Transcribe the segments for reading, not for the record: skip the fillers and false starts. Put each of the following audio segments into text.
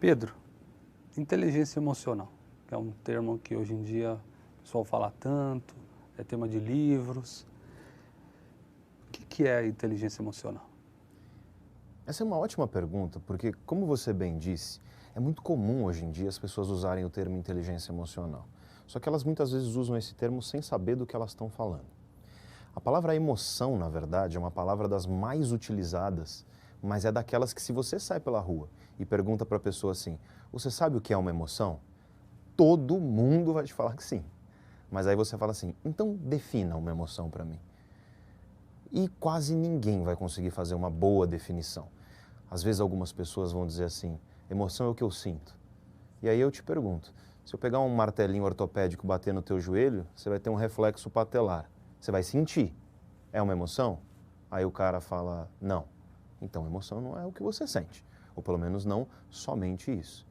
Pedro, inteligência emocional, que é um termo que hoje em dia o pessoal fala tanto, é tema de livros. O que é inteligência emocional? Essa é uma ótima pergunta, porque, como você bem disse, é muito comum hoje em dia as pessoas usarem o termo inteligência emocional. Só que elas muitas vezes usam esse termo sem saber do que elas estão falando. A palavra emoção, na verdade, é uma palavra das mais utilizadas, mas é daquelas que, se você sai pela rua e pergunta para a pessoa assim: você sabe o que é uma emoção? Todo mundo vai te falar que sim. Mas aí você fala assim: então defina uma emoção para mim. E quase ninguém vai conseguir fazer uma boa definição. Às vezes algumas pessoas vão dizer assim: emoção é o que eu sinto. E aí eu te pergunto, se eu pegar um martelinho ortopédico e bater no teu joelho, você vai ter um reflexo patelar. Você vai sentir. É uma emoção? Aí o cara fala: não. Então emoção não é o que você sente. Ou pelo menos não somente isso.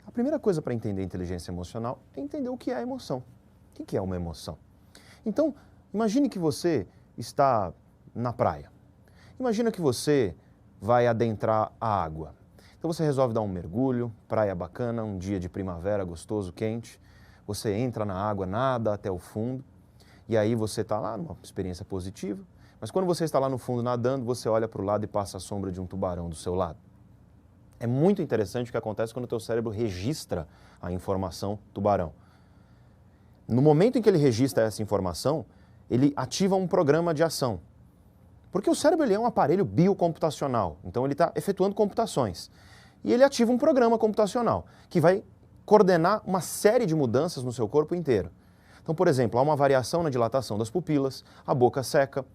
A primeira coisa para entender inteligência emocional é entender o que é emoção. O que é uma emoção? Então, imagine que você está na praia. Imagina que você vai adentrar a água. Então você resolve dar um mergulho, praia bacana, um dia de primavera gostoso, quente. Você entra na água, nada até o fundo, e aí você está lá numa experiência positiva. Mas quando você está lá no fundo nadando, você olha para o lado e passa a sombra de um tubarão do seu lado. É muito interessante o que acontece quando o teu cérebro registra a informação tubarão. No momento em que ele registra essa informação, ele ativa um programa de ação. Porque o cérebro ele é um aparelho biocomputacional, então ele está efetuando computações. E ele ativa um programa computacional que vai coordenar uma série de mudanças no seu corpo inteiro. Então, por exemplo, há uma variação na dilatação das pupilas, a boca seca,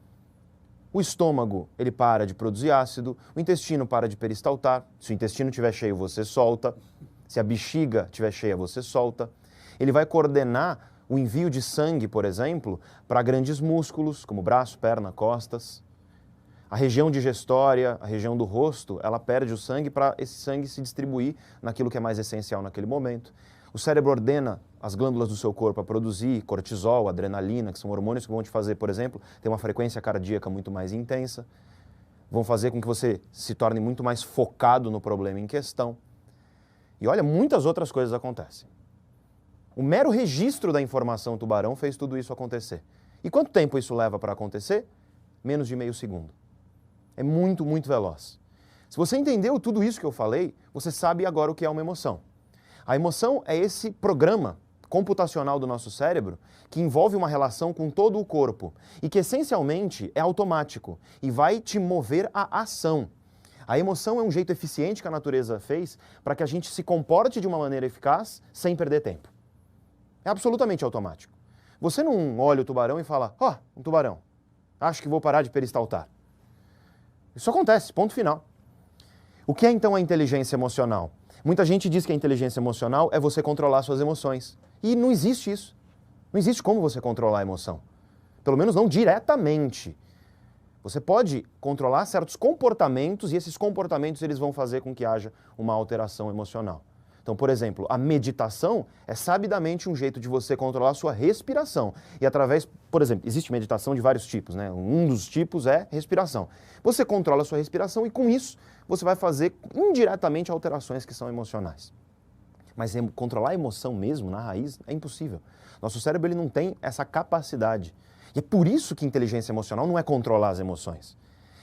o estômago ele para de produzir ácido, o intestino para de peristaltar, se o intestino estiver cheio você solta, se a bexiga estiver cheia você solta. Ele vai coordenar o envio de sangue, por exemplo, para grandes músculos, como braço, perna, costas. A região digestória, a região do rosto, ela perde o sangue para esse sangue se distribuir naquilo que é mais essencial naquele momento. O cérebro ordena as glândulas do seu corpo a produzir cortisol, adrenalina, que são hormônios que vão te fazer, por exemplo, ter uma frequência cardíaca muito mais intensa, vão fazer com que você se torne muito mais focado no problema em questão. E olha, muitas outras coisas acontecem. O mero registro da informação tubarão fez tudo isso acontecer. E quanto tempo isso leva para acontecer? Menos de meio segundo. É muito, muito veloz. Se você entendeu tudo isso que eu falei, você sabe agora o que é uma emoção. A emoção é esse programa computacional do nosso cérebro que envolve uma relação com todo o corpo e que essencialmente é automático e vai te mover à ação. A emoção é um jeito eficiente que a natureza fez para que a gente se comporte de uma maneira eficaz sem perder tempo. É absolutamente automático. Você não olha o tubarão e fala: ó, um tubarão, acho que vou parar de peristaltar. Isso acontece, ponto final. O que é então a inteligência emocional? Muita gente diz que a inteligência emocional é você controlar suas emoções. E não existe isso. Não existe como você controlar a emoção. Pelo menos não diretamente. Você pode controlar certos comportamentos e esses comportamentos eles vão fazer com que haja uma alteração emocional. Então, por exemplo, a meditação é sabidamente um jeito de você controlar a sua respiração. E através, por exemplo, existe meditação de vários tipos, né? Um dos tipos é respiração. Você controla a sua respiração e com isso você vai fazer indiretamente alterações que são emocionais. Mas controlar a emoção mesmo, na raiz, é impossível. Nosso cérebro ele não tem essa capacidade. E é por isso que inteligência emocional não é controlar as emoções.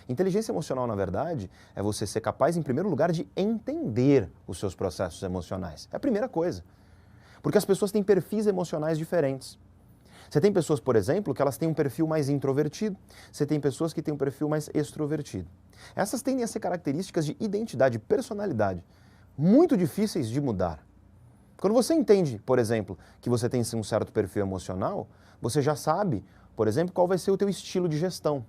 Inteligência emocional, na verdade, é você ser capaz, em primeiro lugar, de entender os seus processos emocionais. É a primeira coisa. Porque as pessoas têm perfis emocionais diferentes. Você tem pessoas, por exemplo, que elas têm um perfil mais introvertido. Você tem pessoas que têm um perfil mais extrovertido. Essas tendem a ser características de identidade e personalidade muito difíceis de mudar. Quando você entende, por exemplo, que você tem um certo perfil emocional, você já sabe, por exemplo, qual vai ser o teu estilo de gestão.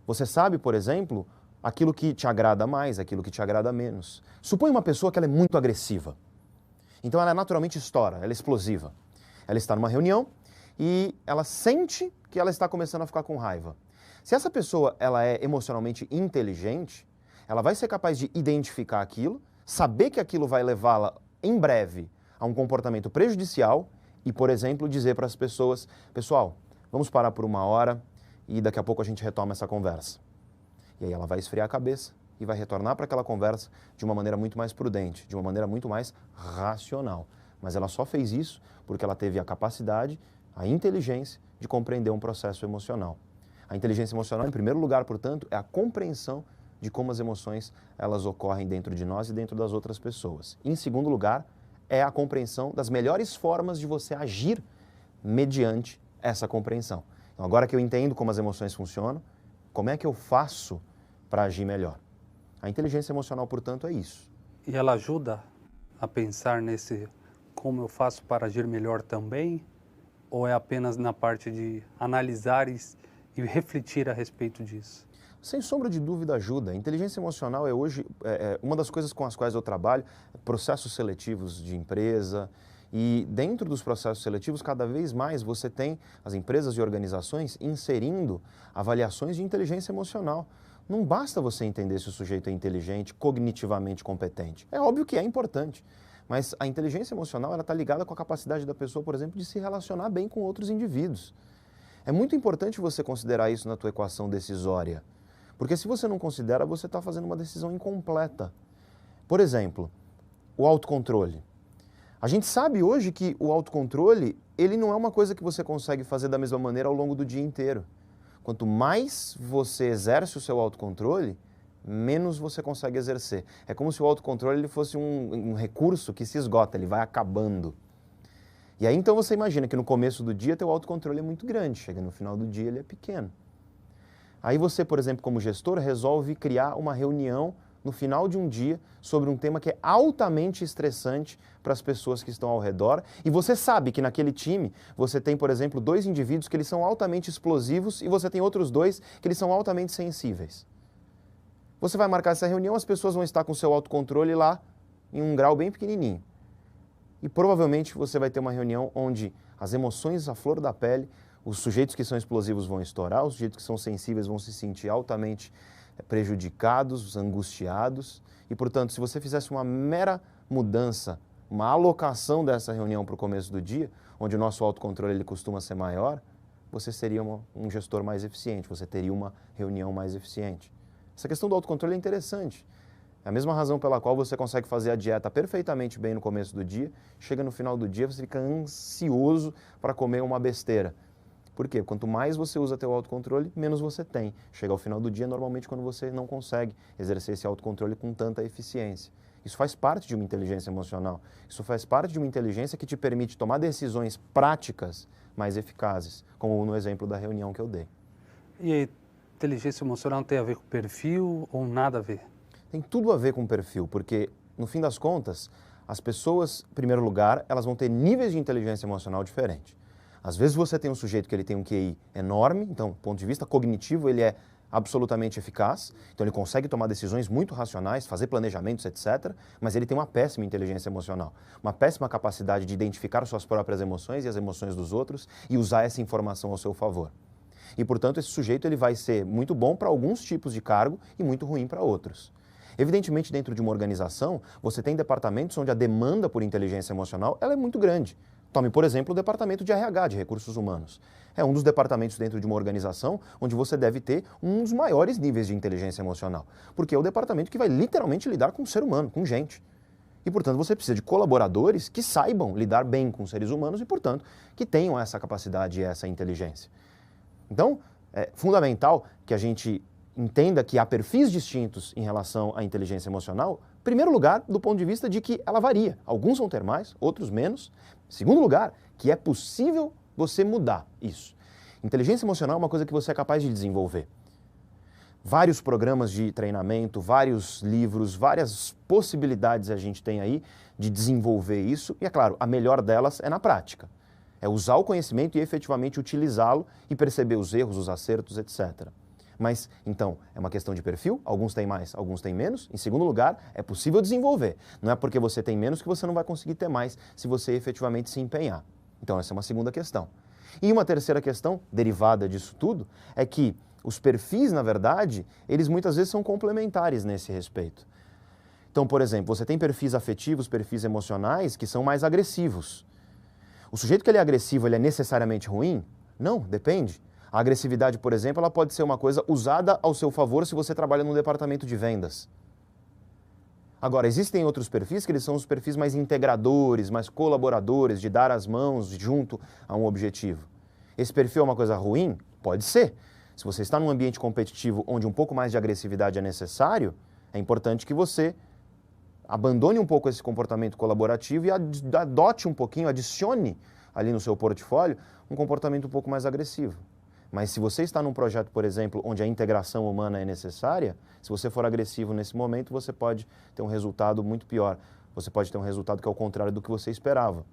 Você sabe, por exemplo, aquilo que te agrada mais, aquilo que te agrada menos. Suponha uma pessoa que ela é muito agressiva. Então ela naturalmente estoura, ela é explosiva. Ela está numa reunião e ela sente que ela está começando a ficar com raiva. Se essa pessoa ela é emocionalmente inteligente, ela vai ser capaz de identificar aquilo, saber que aquilo vai levá-la em breve a um comportamento prejudicial e, por exemplo, dizer para as pessoas: pessoal, vamos parar por uma hora e daqui a pouco a gente retoma essa conversa. E aí ela vai esfriar a cabeça, e vai retornar para aquela conversa de uma maneira muito mais prudente, de uma maneira muito mais racional. Mas ela só fez isso porque ela teve a capacidade, a inteligência de compreender um processo emocional. A inteligência emocional, em primeiro lugar, portanto, é a compreensão de como as emoções elas ocorrem dentro de nós e dentro das outras pessoas. Em segundo lugar, é a compreensão das melhores formas de você agir mediante essa compreensão. Então, agora que eu entendo como as emoções funcionam, como é que eu faço para agir melhor? A inteligência emocional, portanto, é isso. E ela ajuda a pensar nesse como eu faço para agir melhor também? Ou é apenas na parte de analisar e refletir a respeito disso? Sem sombra de dúvida ajuda. A inteligência emocional é hoje uma das coisas com as quais eu trabalho, processos seletivos de empresa. E dentro dos processos seletivos, cada vez mais você tem as empresas e organizações inserindo avaliações de inteligência emocional. Não basta você entender se o sujeito é inteligente, cognitivamente competente. É óbvio que é importante, mas a inteligência emocional está ligada com a capacidade da pessoa, por exemplo, de se relacionar bem com outros indivíduos. É muito importante você considerar isso na tua equação decisória, porque se você não considera, você está fazendo uma decisão incompleta. Por exemplo, o autocontrole. A gente sabe hoje que o autocontrole, ele não é uma coisa que você consegue fazer da mesma maneira ao longo do dia inteiro. Quanto mais você exerce o seu autocontrole, menos você consegue exercer. É como se o autocontrole ele fosse um recurso que se esgota, ele vai acabando. E aí então você imagina que no começo do dia teu autocontrole é muito grande, chega no final do dia ele é pequeno. Aí você, por exemplo, como gestor, resolve criar uma reunião no final de um dia sobre um tema que é altamente estressante para as pessoas que estão ao redor e você sabe que naquele time você tem, por exemplo, 2 indivíduos que eles são altamente explosivos e você tem outros 2 que eles são altamente sensíveis. Você vai marcar essa reunião, as pessoas vão estar com o seu autocontrole lá em um grau bem pequenininho. E provavelmente você vai ter uma reunião onde as emoções à flor da pele, os sujeitos que são explosivos vão estourar, os sujeitos que são sensíveis vão se sentir altamente prejudicados, angustiados. E, portanto, se você fizesse uma mera mudança, uma alocação dessa reunião para o começo do dia, onde o nosso autocontrole ele costuma ser maior, você seria um gestor mais eficiente, você teria uma reunião mais eficiente. Essa questão do autocontrole é interessante. É a mesma razão pela qual você consegue fazer a dieta perfeitamente bem no começo do dia, chega no final do dia, você fica ansioso para comer uma besteira. Por quê? Quanto mais você usa teu autocontrole, menos você tem. Chega ao final do dia, normalmente, quando você não consegue exercer esse autocontrole com tanta eficiência. Isso faz parte de uma inteligência emocional. Isso faz parte de uma inteligência que te permite tomar decisões práticas mais eficazes, como no exemplo da reunião que eu dei. E a inteligência emocional tem a ver com perfil ou nada a ver? Tem tudo a ver com perfil, porque, no fim das contas, as pessoas, em primeiro lugar, elas vão ter níveis de inteligência emocional diferentes. Às vezes você tem um sujeito que ele tem um QI enorme, então, do ponto de vista cognitivo, ele é absolutamente eficaz, então ele consegue tomar decisões muito racionais, fazer planejamentos, etc., mas ele tem uma péssima inteligência emocional, uma péssima capacidade de identificar suas próprias emoções e as emoções dos outros e usar essa informação ao seu favor. E, portanto, esse sujeito ele vai ser muito bom para alguns tipos de cargo e muito ruim para outros. Evidentemente, dentro de uma organização, você tem departamentos onde a demanda por inteligência emocional ela é muito grande. Tome, por exemplo, o departamento de RH, de recursos humanos. É um dos departamentos dentro de uma organização onde você deve ter um dos maiores níveis de inteligência emocional, porque é o departamento que vai literalmente lidar com o ser humano, com gente. E, portanto, você precisa de colaboradores que saibam lidar bem com seres humanos e, portanto, que tenham essa capacidade e essa inteligência. Então, é fundamental que a gente entenda que há perfis distintos em relação à inteligência emocional, em primeiro lugar, do ponto de vista de que ela varia. Alguns vão ter mais, outros menos. Em segundo lugar, que é possível você mudar isso. Inteligência emocional é uma coisa que você é capaz de desenvolver. Vários programas de treinamento, vários livros, várias possibilidades a gente tem aí de desenvolver isso. E, é claro, a melhor delas é na prática. É usar o conhecimento e efetivamente utilizá-lo e perceber os erros, os acertos, etc. Mas, então, é uma questão de perfil, alguns têm mais, alguns têm menos. Em segundo lugar, é possível desenvolver. Não é porque você tem menos que você não vai conseguir ter mais se você efetivamente se empenhar. Então, essa é uma segunda questão. E uma terceira questão, derivada disso tudo, é que os perfis, na verdade, eles muitas vezes são complementares nesse respeito. Então, por exemplo, você tem perfis afetivos, perfis emocionais que são mais agressivos. O sujeito que ele é agressivo, ele é necessariamente ruim? Não, depende. A agressividade, por exemplo, ela pode ser uma coisa usada ao seu favor se você trabalha num departamento de vendas. Agora, existem outros perfis que eles são os perfis mais integradores, mais colaboradores, de dar as mãos junto a um objetivo. Esse perfil é uma coisa ruim? Pode ser. Se você está num ambiente competitivo onde um pouco mais de agressividade é necessário, é importante que você abandone um pouco esse comportamento colaborativo e adote um pouquinho, adicione ali no seu portfólio um comportamento um pouco mais agressivo. Mas se você está num projeto, por exemplo, onde a integração humana é necessária, se você for agressivo nesse momento, você pode ter um resultado muito pior. Você pode ter um resultado que é o contrário do que você esperava.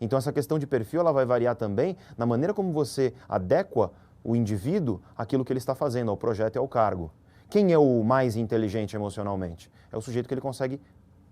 Então essa questão de perfil ela vai variar também na maneira como você adequa o indivíduo àquilo que ele está fazendo, ao projeto e ao cargo. Quem é o mais inteligente emocionalmente? É o sujeito que ele consegue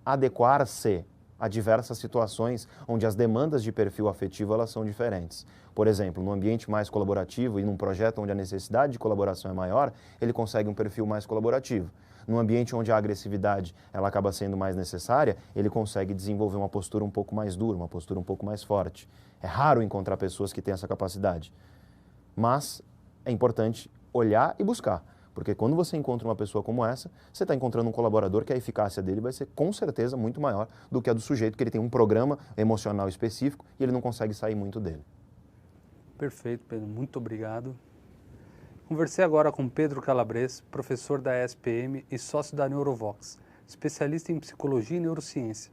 adequar-se a diversas situações onde as demandas de perfil afetivo elas são diferentes. Por exemplo, num ambiente mais colaborativo e num projeto onde a necessidade de colaboração é maior, ele consegue um perfil mais colaborativo. Num ambiente onde a agressividade ela acaba sendo mais necessária, ele consegue desenvolver uma postura um pouco mais dura, uma postura um pouco mais forte. É raro encontrar pessoas que têm essa capacidade. Mas é importante olhar e buscar. Porque quando você encontra uma pessoa como essa, você está encontrando um colaborador que a eficácia dele vai ser com certeza muito maior do que a do sujeito que ele tem um programa emocional específico e ele não consegue sair muito dele. Perfeito, Pedro. Muito obrigado. Conversei agora com Pedro Calabres, professor da ESPM e sócio da Neurovox, especialista em psicologia e neurociência.